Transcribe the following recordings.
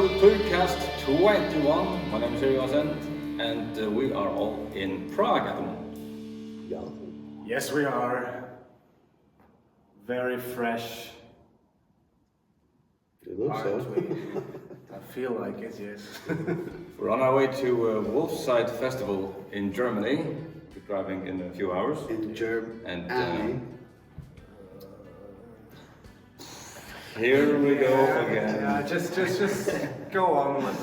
to Týrcast 21. My name is Faroese, and we are all in Prague at the moment. Yeah. Yes, we are. Very fresh. It looks so. Aren't we? I feel like it, yes. We're on our way to Wolfside Festival in Germany. We're driving in a few hours. In Germany. And here we go again. Yeah, just go on with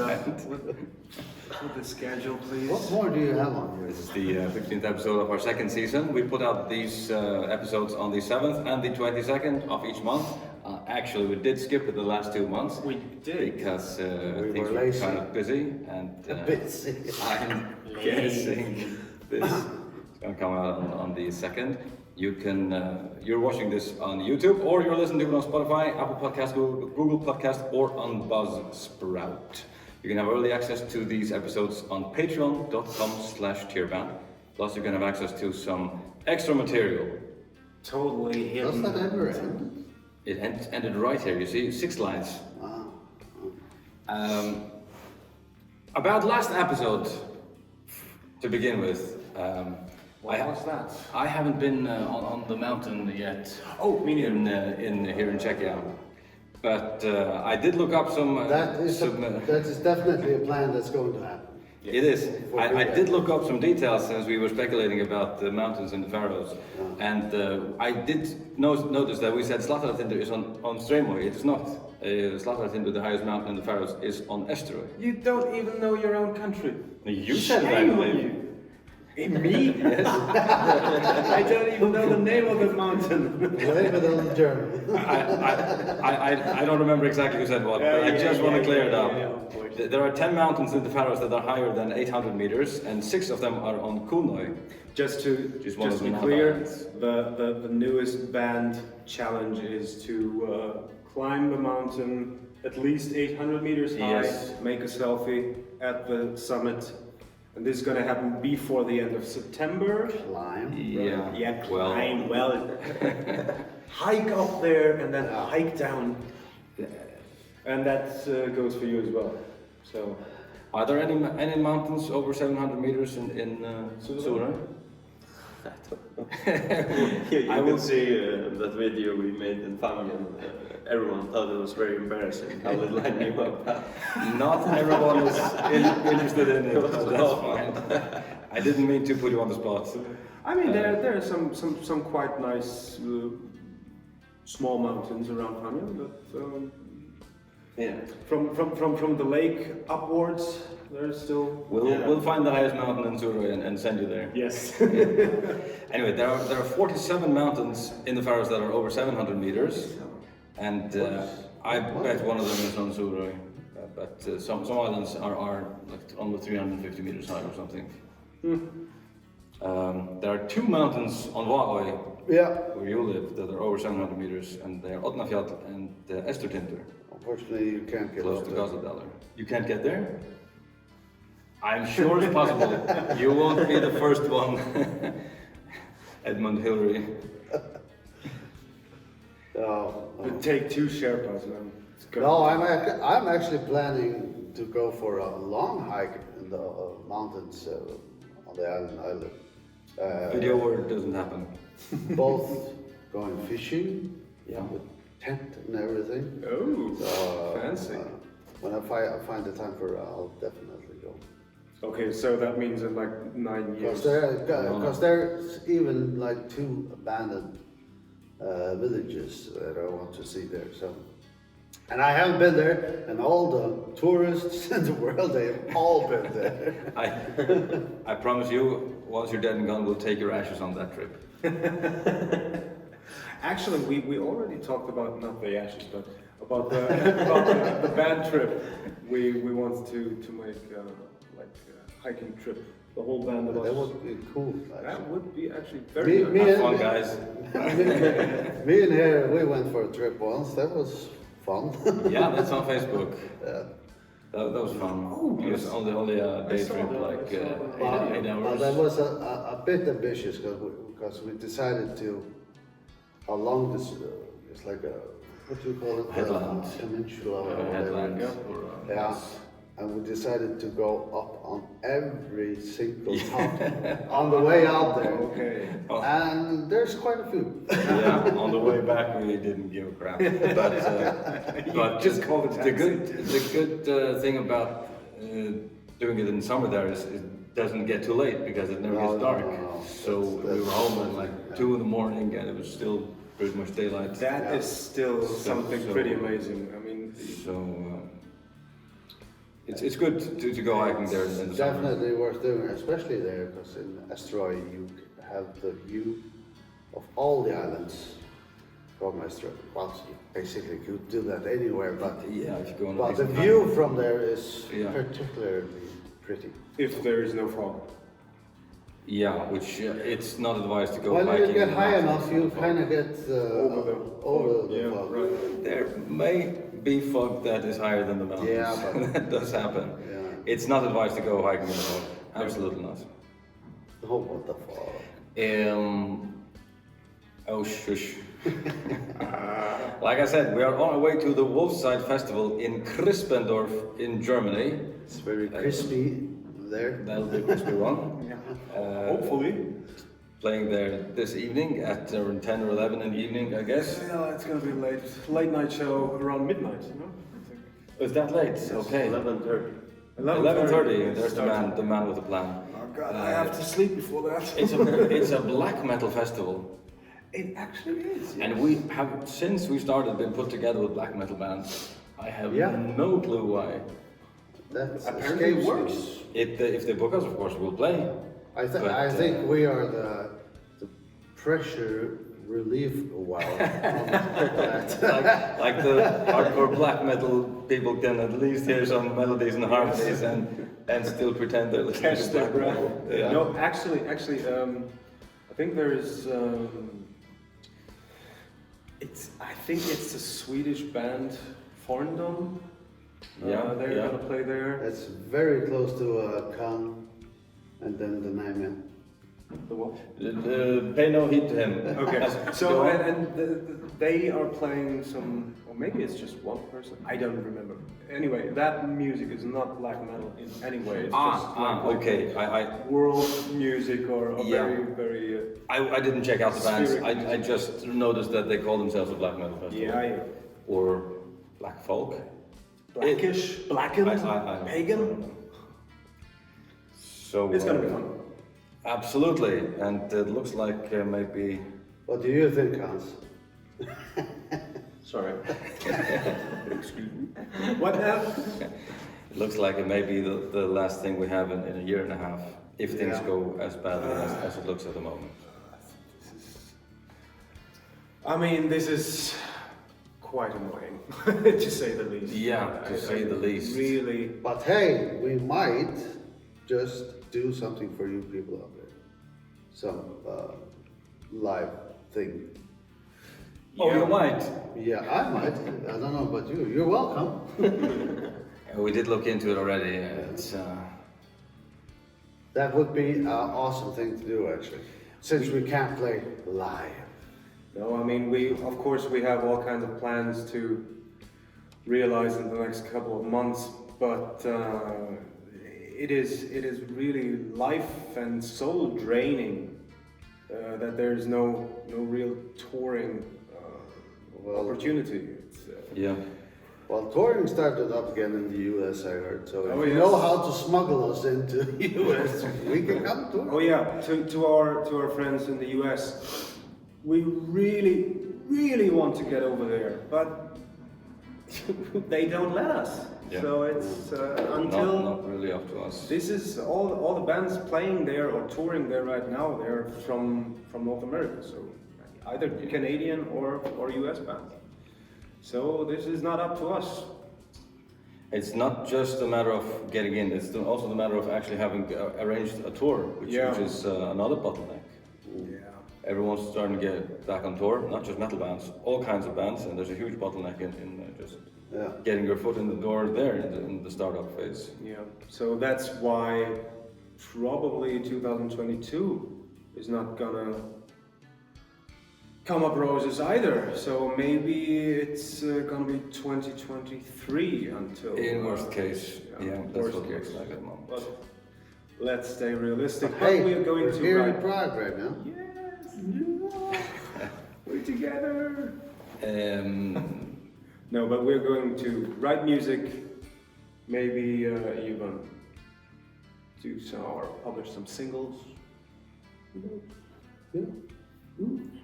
the schedule, please. What more do you have on here? This is the 15th episode of our second season. We put out these episodes on the 7th and the 22nd of each month. Actually, we did skip it the last 2 months. We did. Because We things were were lazy. kind of busy. And Busy. I'm guessing this is going to come out on the 2nd. You can, you're watching this on YouTube, or you're listening to it on Spotify, Apple Podcast, Google Podcast, or on Buzzsprout. You can have early access to these episodes on patreon.com/tierband. Plus, you can have access to some extra material. Totally Does hidden. that ever end? It ended right here, you see, 6 lines. Wow. About last episode, to begin with. What was that? I haven't been on the mountain yet. Oh, me neither. Here in Czechia, but I did look up some. That is definitely a plan that's going to happen. It is. I did look up some details since we were speculating about the mountains in the Faroes, and I did notice that we said Slataratindur is on Streymoy. It is not. Slataratindur, the highest mountain in the Faroes, is on Eysturoy. You don't even know your own country. You said that, I Shame on believe. you. Me? Yes. I don't even know the name of the mountain. Blame it on Germany. I don't remember exactly who said what, but I just want to clear it up. of course. There are 10 mountains in the Faroes that are higher than 800 meters, and 6 of them are on Kunoy. Just to one of be the clear, mountains. the newest band challenge is to climb the mountain at least 800 meters high, Yes. make a selfie at the summit, and this is going to happen before the end of September. Climb. Yeah. Yeah, Well, climb. Well, hike up there and then hike down, and that goes for you as well. So. are there any mountains over 700 meters in Suðuroy? Yeah, you can see that video we made in Famian. Everyone thought it was very embarrassing how little I knew about. Not everyone is interested in it. So that's fine. I didn't mean to put you on the spot. I mean, there are some quite nice small mountains around Famian, but Yeah. from the lake upwards, there's still. We'll find the highest mountain in Suðuroy and send you there. Yes. Anyway, there are 47 mountains in the Faroes that are over 700 meters, and I bet one of them is on Suðuroy. But some islands are like only 350 meters high or something. There are 2 mountains on Vágur, Yeah. where you live, that are over 700 meters, and they are Odnafjall and Eysturotindur, Unfortunately, you can't get close up to there. Gásadalur. You can't get there? I'm sure it's possible. You won't be the first one, Edmund Hillary. No. It'd take 2 Sherpas, man. It's good. No, I'm actually planning to go for a long hike in the mountains on the island I live. Video where it doesn't happen. Both going fishing, Yeah. with tent and everything. Oh, So, fancy. When I find the time for it, I'll definitely go. Okay, so that means in like 9 years. Because there's even like 2 abandoned villages that I want to see there. So, and I haven't been there, and all the tourists in the world, they've all been there. I promise you, once you're dead and gone, we'll take your ashes on that trip. Actually, we already talked about not the ashes, but about the band trip. We want to make like a hiking trip. The whole band of us. That would be cool. That Actually. would be actually very Me Have and- fun, guys. Me and here, we went for a trip once. That was fun. Yeah, that's on Facebook. Yeah. That was fun. It was only a day saw trip, that, like I saw that. 8 hours. That was a bit ambitious because we decided to, how long this, it's like what do you call it? Headland. Peninsula or whatever. Headland. Yeah. And we decided to go up on every single top on the way out there. Okay. And there's quite a few. Yeah, on the way back we didn't give a crap. But just call it the good thing about doing it in summer there is it doesn't get too late because it never gets dark. No. So we were home at like 2 in the morning and it was still pretty much daylight. That is still something pretty amazing. I mean, So it's good to go hiking there in the summer. Definitely worth doing, especially there, because in Estroy you have the view of all the islands from Estroy. Well, you basically could do that anywhere, but Yeah, if you go on but a the decent view hike. from there is Yeah. particularly pretty. if there is no fog. Yeah, which it's not advised to go When hiking. you get in high the enough, you mountains. kind of get over the yeah, fog. right. There may be fog that is higher than the mountains. Yeah, but- that does happen. Yeah. It's not advised to go hiking in the fog. Absolutely not. Oh, what the fog. Oh, shush. Like I said, we are on our way to the Wolfside Festival in Krispendorf in Germany. It's very crispy there. That'll be a crispy one. Hopefully. Playing there this evening at around 10 or 11 in the evening, I guess. Yeah, it's gonna be late. Late night show around midnight, you know? Is that late? Okay. 11:30. 11:30. There's the man with the plan. Oh god, I have to sleep before that. It's a black metal festival. It actually is. And we have, since we started, been put together with black metal bands. I have Yeah. no clue why. That Apparently it escapes works. me. If they book us, of course, we'll play. But, I think we are the pressure relief valve. like the hardcore black metal people can at least hear some melodies and harmonies and still pretend they're listening Catch to their black breath. metal. Yeah. No, actually, I think there is. I think it's a Swedish band, Forndom. Yeah, they're yeah. gonna play there. It's very close to Khan and then the Nijmegen. The what? Pay no heed to him. Okay. Go So on. they are playing some, or maybe it's just one person. I don't remember. Anyway, that music is not black metal in any way. It's just like okay. world music or Yeah. very. I didn't check out the bands. Spirit I just noticed that they call themselves a black metal festival. Yeah. Or black folk. Blackish, blackened, I pagan. So It's gonna be fun. Absolutely, and it looks like maybe. What do you think, Hans? Sorry. Excuse me. What now? It looks like it may be the last thing we have in a year and a half, if things Yeah. go as badly as it looks at the moment. I mean, this is quite annoying, to say the least. Yeah, to say the least. Really. But hey, we might just do something for you people out there. Some live thing. Oh, you might. Yeah, I might. I don't know about you. You're welcome. We did look into it already. It's That would be an awesome thing to do, actually. Since we can't play live. No, I mean, of course we have all kinds of plans to realize in the next couple of months, but it is really life and soul draining that there's no real touring opportunity. It's, yeah. Well, touring started up again in the US, I heard. So if you yes. know how to smuggle us into the US, we can come tour. Oh yeah, to our friends in the US, we really want to get over there, but they don't let us. Yeah. So it's until Not really up to us. this is all the bands playing there or touring there right now. They're from North America, so either Canadian or US bands. So this is not up to us. It's not just a matter of getting in, it's also the matter of actually having arranged a tour, which is another bottleneck. Yeah. Everyone's starting to get back on tour, not just metal bands, all kinds of bands, and there's a huge bottleneck in just getting your foot in the door there in the startup phase. Yeah. So that's why probably 2022 is not gonna come up roses either. So maybe it's gonna be 2023 until. In worst case, yeah, that's worst what we case. expect at the moment. But let's stay realistic. Hey, but we are going we're to here in write. Prague right now. Yes, we're together. Um, No, but we're going to write music. Maybe even do some or publish some singles. Yeah.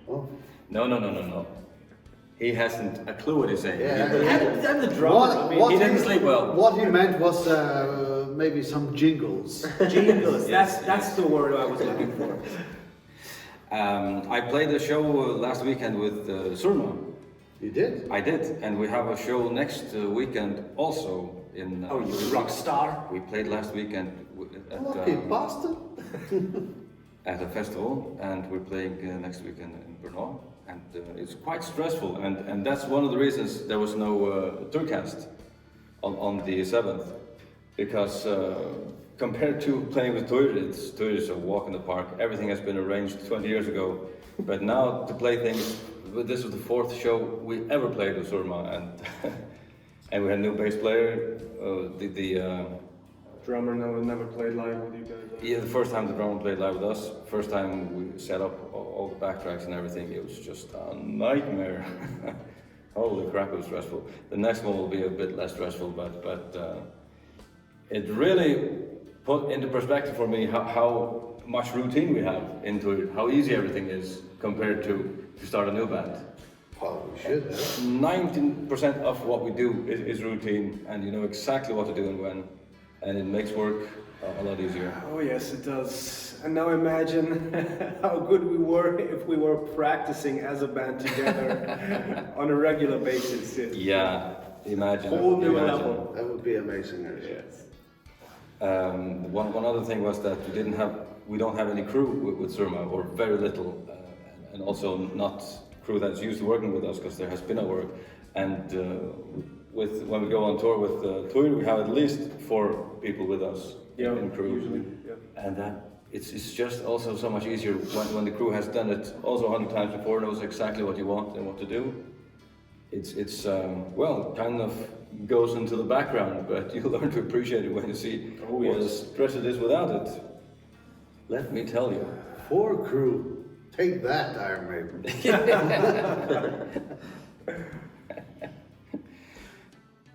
Oh. no. He hasn't a clue what he's saying. Yeah. I'm the drummer. He didn't sleep well. What he meant was maybe some jingles. Jingles. That's the word I was looking for. I played a show last weekend with Surma. You did? I did, and we have a show next weekend also in. Oh, you rock star! We played last weekend Lucky bastard. at a festival, and we're playing next weekend in Brno, and it's quite stressful, and that's one of the reasons there was no Týrcast on the 7th, because compared to playing with Týr is a walk in the park. Everything has been arranged 20 years ago, but now to play things. This was the 4th show we ever played with Surma, and and we had a new bass player. Drummer never played live with you guys. Yeah, the first time the drummer played live with us, first time we set up all the backtracks and everything, it was just a nightmare. Holy crap, it was stressful. The next one will be a bit less stressful, but it really put into perspective for me how much routine we have into it, how easy everything is compared to start a new band. Well, we should have. 19% of what we do is routine, and you know exactly what to do and when, and it makes work a lot easier. Oh yes, it does. And now imagine how good we were if we were practicing as a band together on a regular basis. Yeah, imagine. Whole new imagine. level. That would be amazing, actually. Yes. One other thing was that we don't have any crew with Surma, or very little, and also not crew that's used to working with us, because there has been a work. And when we go on tour with Týr, we have at least 4 people with us in crew. Usually, yeah. And it's just also so much easier when the crew has done it also 100 times before, knows exactly what you want and what to do. It's well, kind of goes into the background, but you learn to appreciate it when you see what a stress it is without it. Let me tell you. 4 crew. Take that, Iron Maiden.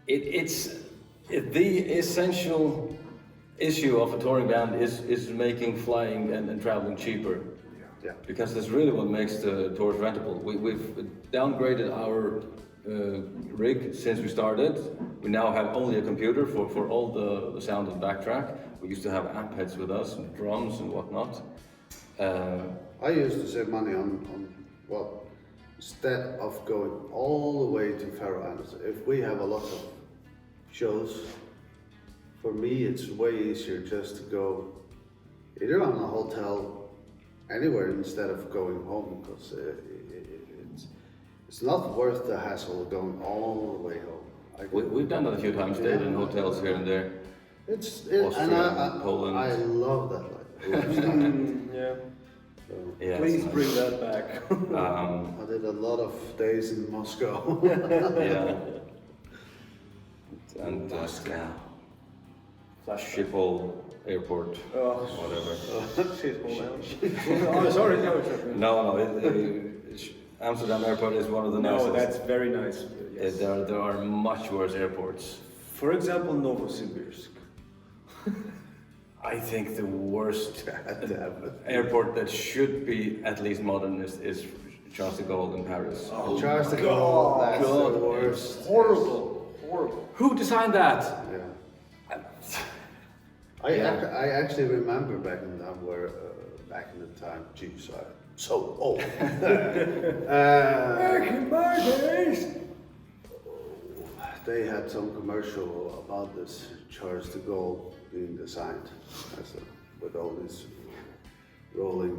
It's the essential issue of a touring band is making flying and traveling cheaper. Yeah. Because that's really what makes the tours rentable. We've downgraded our rig since we started. We now have only a computer for all the sound and backtrack. We used to have amp heads with us and drums and whatnot. I used to save money on instead of going all the way to Faroese. If we have a lot of shows, for me it's way easier just to go either on a hotel anywhere instead of going home, because it's not worth the hassle of going all the way home. We've done that a few times, stayed in hotels here and there. And Poland. I love that lifestyle. Yeah. So, Yeah, Please it's bring nice. that back. I did a lot of days in Moscow. Yeah. And Schiphol Airport, whatever. Oh, sorry, no. Amsterdam Airport is one of the No, nicest. that's very nice. Yes. There are much worse airports. For example, Novosibirsk. I think the worst airport that should be at least modern is Charles de Gaulle in Paris. Oh, Charles de Gaulle, that's God. the worst. Horrible. Who designed that? Yeah. I actually remember back in the time back in the time, geez, I'm so old. Back in my days. They had some commercial about this Charles de Gaulle being designed with all this rolling,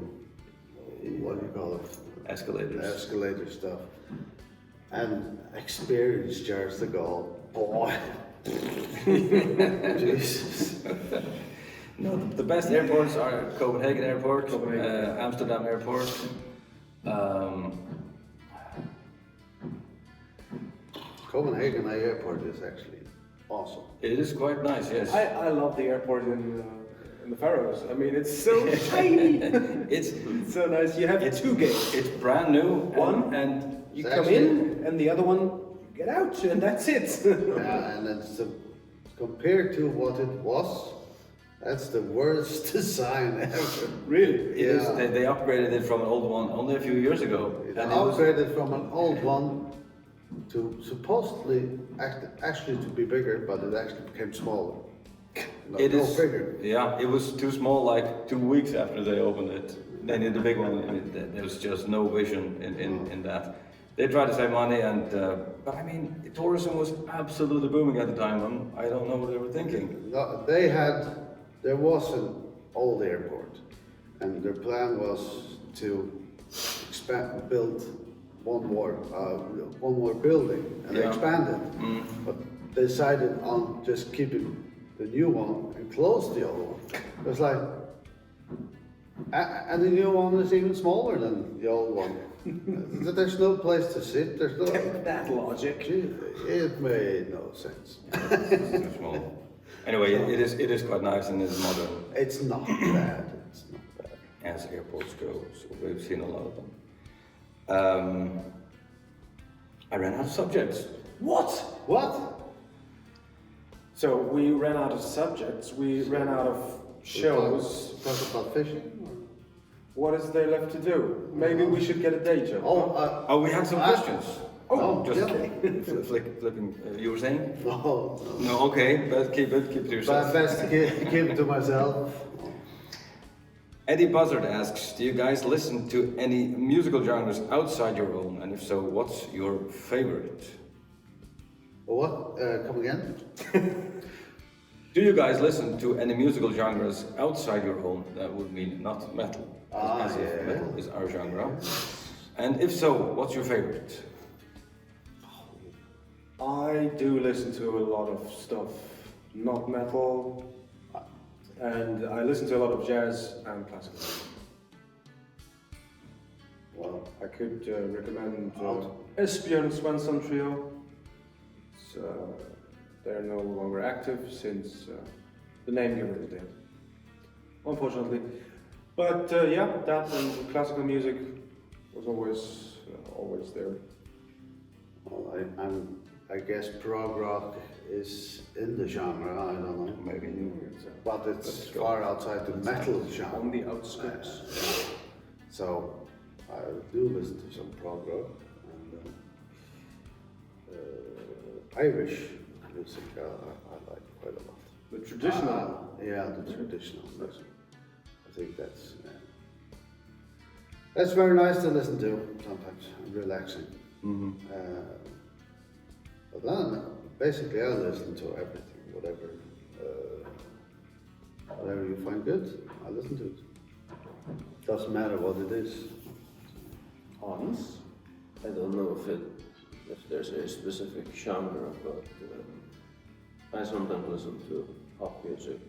what do you call it? Escalators. Escalator stuff. And experienced Charles de Gaulle, boy. Jesus. No, the best airports are Copenhagen Airport, Amsterdam Airport, Copenhagen airport is actually awesome. It is quite nice, yes. I love the airport in the Faroes. I mean, it's so shiny. It's So nice. You have two gates. it's brand new. One, and You It's come actually- in, and the other one, you get out, and that's it. Yeah, and it's compared to what it was, that's the worst design ever. Really? it is, Yeah. they upgraded it from an old one only a few years ago. It And it was- upgraded from an old one to supposedly actually to be bigger, but it actually became smaller. No, It no is bigger. Yeah, it was too small like 2 weeks after they opened it. They did the big one. There was just no vision in that. They tried to save money, and but I mean, tourism was absolutely booming at the time. I don't know what they were thinking. No, there was an old airport, and their plan was to build one more building, and they Yeah. expanded, but decided on just keeping the new one and close the old one. It was like, and the new one is even smaller than the old one. There's no place to sit. There's no. That logic. It made no sense. It's too small. Anyway, it is quite nice and it's modern It's not bad. It's not bad. as airports go. So we've seen a lot of them. I ran out of subjects. What? What? So we ran out of subjects. We ran out of shows. Talk about fishing. What is there left to do? Maybe we should get a day job. Oh, we had some questions. Oh, Just yeah. flipping. You were saying? No. No, okay, but keep it to But yourself. best to keep it to myself. Eddie Buzzard asks, do you guys listen to any musical genres outside your own? And if so, what's your favorite? What? Come again? Do you guys listen to any musical genres outside your own? That would mean not metal, as if yeah. metal is our genre. And if so, what's your favorite? I do listen to a lot of stuff, not metal, and I listen to a lot of jazz and classical. Well, I could recommend Out. Esbjörn Svensson Trio. It's, they're no longer active since the name giver is dead, unfortunately. But yeah, that and classical music was always there. well, I guess prog rock is in the genre. I don't know. Maybe. But it's far outside the metal genre. On the outskirts. So I do listen to some prog rock and Irish music. I like quite a lot. The traditional. Yeah, the traditional music. I think that's very nice to listen to sometimes, and relaxing. Mm-hmm. But then, basically, I listen to everything, whatever you find good, I listen to it. Doesn't matter what it is. Hans? I don't know if there's a specific genre, but I sometimes listen to pop music.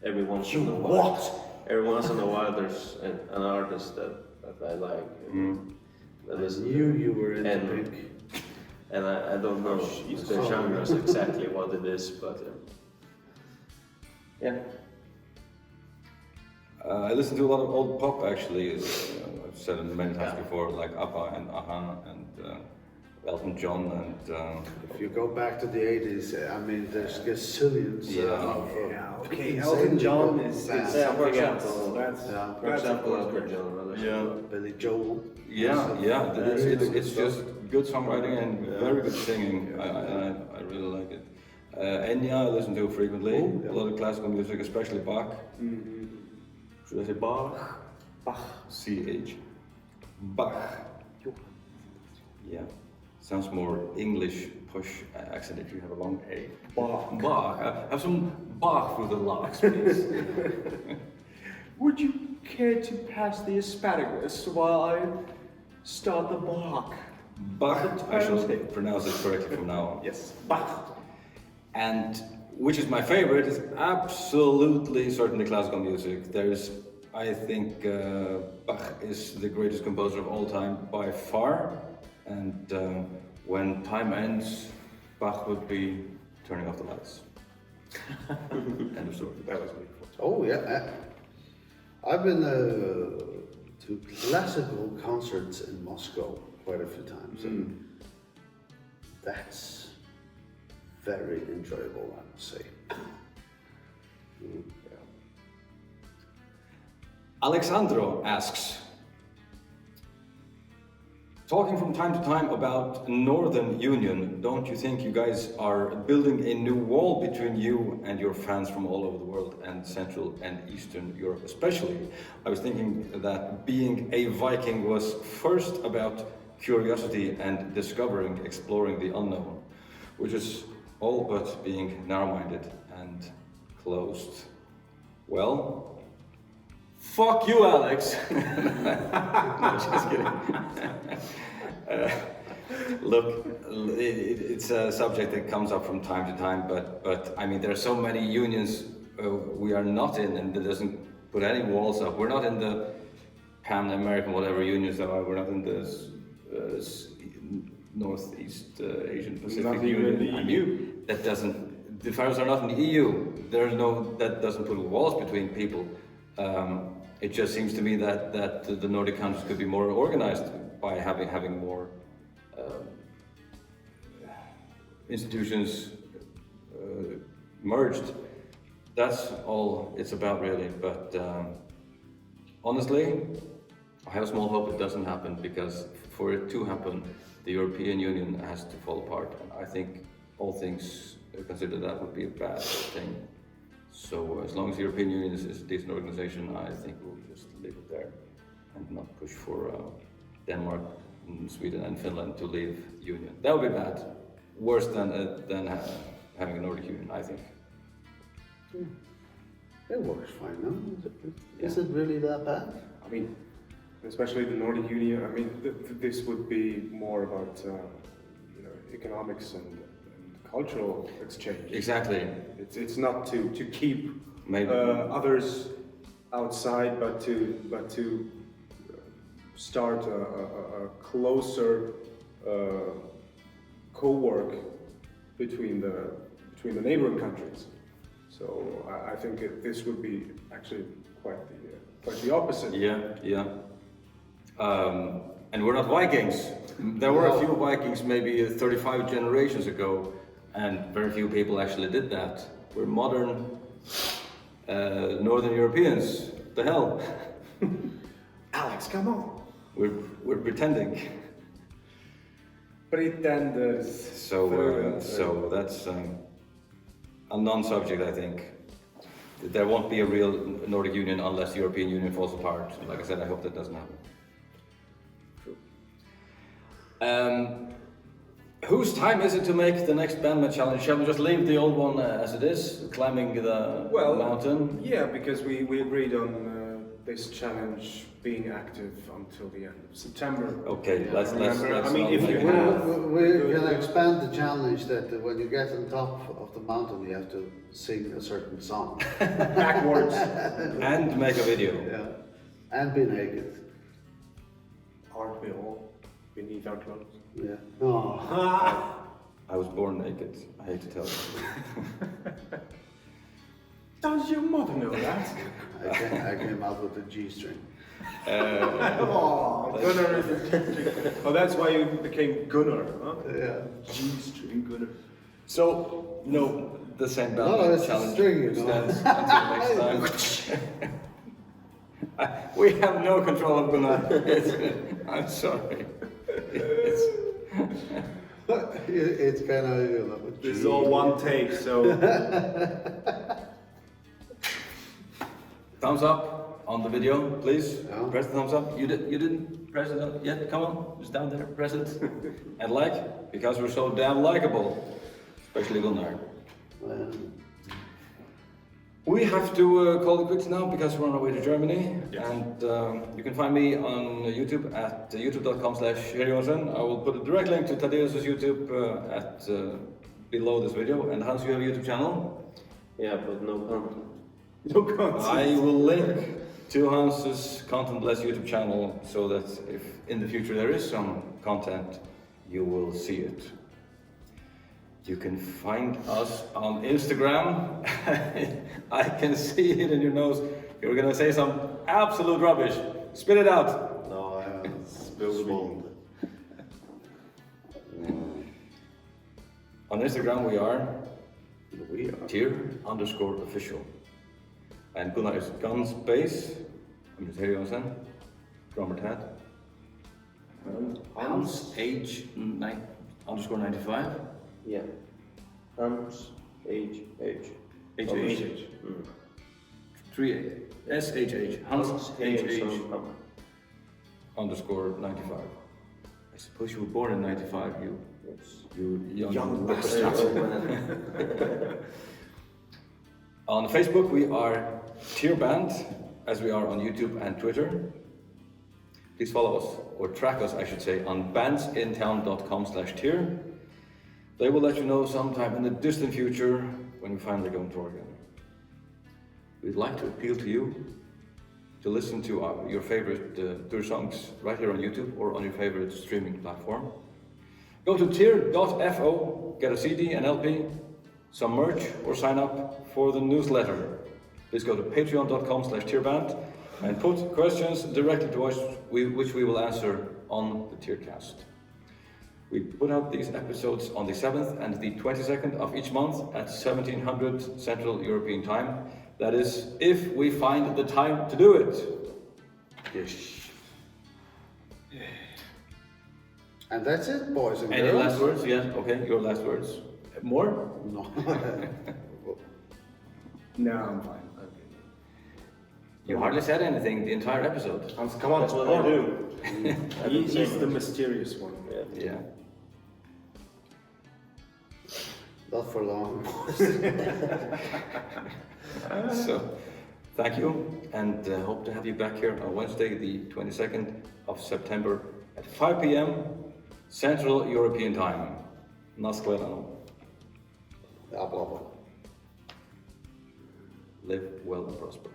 Every once in a while. Every once in a while, there's an artist that I like. That I listen knew to. you were into And- Pink. And I don't know if the genre is exactly what it is, but yeah. I listen to a lot of old pop actually. I've said it many times before, like ABBA and Aha and Elton John and If you go back to the 80s, I mean, there's gazillions of Okay, insane Elton John people is bands. Yeah, for something else. example, Yeah. For example, Elton John. I listen to. Billy Joel. yeah. Really It's good just stuff. good songwriting and very good singing. I really like it. Enya I listen to frequently. Oh, yeah. A lot of classical music, especially Bach. Should I say Bach? Bach. C-H. Bach. Yeah. Sounds more English push accent if you have a long A. Bach. Bach. Have some Bach through the locks, please. Would you care to pass the asparagus while I start the Bach? Bach, I shall pronounce it correctly from now on. Yes, Bach. And which is my favorite is absolutely certainly classical music. I think Bach is the greatest composer of all time by far, and when time ends, Bach would be turning off the lights. End of story. That was beautiful. Oh yeah, I've been to classical concerts in Moscow quite a few times, and that's very enjoyable, I must say. Alexandro asks, talking from time to time about Northern Union, don't you think you guys are building a new wall between you and your fans from all over the world and Central and Eastern Europe especially? I was thinking that being a Viking was first about curiosity and discovering, exploring the unknown, which is all but being narrow-minded and closed. Well, fuck you, Alex. No, just kidding. Look, it's a subject that comes up from time to time, but I mean, there are so many unions we are not in, and that doesn't put any walls up. We're not in the Pan American, whatever unions there are. We're not in the Northeast Asian Pacific Not even Union. the I mean, EU. that doesn't. The Faroes are not in the EU. There's no. That doesn't put walls between people. It just seems to me that the Nordic countries could be more organized by having more institutions merged. That's all it's about, really. But honestly, I have small hope it doesn't happen, because for it to happen, the European Union has to fall apart. And I think all things considered, that would be a bad thing. So as long as the European Union is a decent organization, I think we'll just leave it there and not push for Denmark, and Sweden and Finland to leave the Union. That would be bad. Worse than having a Nordic Union, I think. It works fine, no? Is it really that bad? I mean, especially the Nordic Union. I mean, this would be more about economics and cultural exchange. Exactly. It's not to keep Maybe. others outside, but to start a closer co-work between the neighboring countries. So I think this would be actually quite the opposite. Yeah. And we're not Vikings. There were a few Vikings maybe 35 generations ago, and very few people actually did that. We're modern Northern Europeans. What the hell? Alex, come on. We're pretending. Pretenders. So that's a non-subject, I think. There won't be a real Nordic Union unless the European Union falls apart. Like I said, I hope that doesn't happen. Whose time is it to make the next Bandmat challenge? Shall we just leave the old one as it is, climbing the mountain? Yeah, because we agreed on this challenge being active until the end of September. Okay, Yeah, let's I mean, not if make you it- have- We're going to expand the challenge that when you get on top of the mountain, you have to sing a certain song. Backwards. and make a video. Yeah. And be naked. Aren't we all beneath our clothes? Yeah. Oh. I was born naked. I hate to tell you. Does your mother know that? I came out with a G-string. Oh, Gunnar is a G-string. Oh, that's why you became Gunnar, huh? Yeah. G-string Gunnar. So, the same No, Bandmat it's a challenge string, you know. stands until next time. We have no control of Gunnar. I'm sorry. It's kind of, This is all one take, so. Thumbs up on the video, please. Yeah. Press the thumbs up. You didn't press it yet? Come on, it's down there. Press it. And like, because we're so damn likable. Especially Gunnar. We have to call it quits now because we're on our way to Germany. Yes. And you can find me on YouTube at youtube.com/Herjonsson. I will put a direct link to Tadeus's YouTube below this video. And Hans, you have a YouTube channel? Yeah, but no content. No concept. I will link to Hans's contentless YouTube channel so that if in the future there is some content, you will see it. You can find us on Instagram. I can see it in your nose. You're gonna say some absolute rubbish. Spit it out. No, I haven't Spill the swallowed it. On Instagram we are We are. Týr_official. And Gunnar is guns bass. I'm just here, Johnsen. Drummer Tad. Hans H_95. Yeah. Hans H. HH. Mm. 3 SHH. Hans HH Hammer. _95. I suppose you were born in 95, you Yes. young bastard. bastard. On Facebook we are Týr Band, as we are on YouTube and Twitter. Please follow us, or track us I should say, on bandsintown.com/Týr. They will let you know sometime in the distant future when we finally go on tour again. We'd like to appeal to you to listen to your favorite Týr songs right here on YouTube or on your favorite streaming platform. Go to Týr.fo, get a CD, an LP, some merch, or sign up for the newsletter. Please go to patreon.com/Týrband and put questions directly to us, which we will answer on the Týrcast. We put out these episodes on the 7th and the 22nd of each month at 1700 Central European Time. That is, if we find the time to do it. Yes. And that's it, boys and Any girls. last words? Yes. Okay, your last words. More? No. No, I'm fine. You hardly said anything the entire episode. Hans, come on. That's what I do. He's the mysterious one. Yeah. Not for long. So, thank you, and hope to have you back here on Wednesday, the 22nd of September at 5 p.m. Central European Time. Naskledano. Blah, blah, blah. Live well and prosper.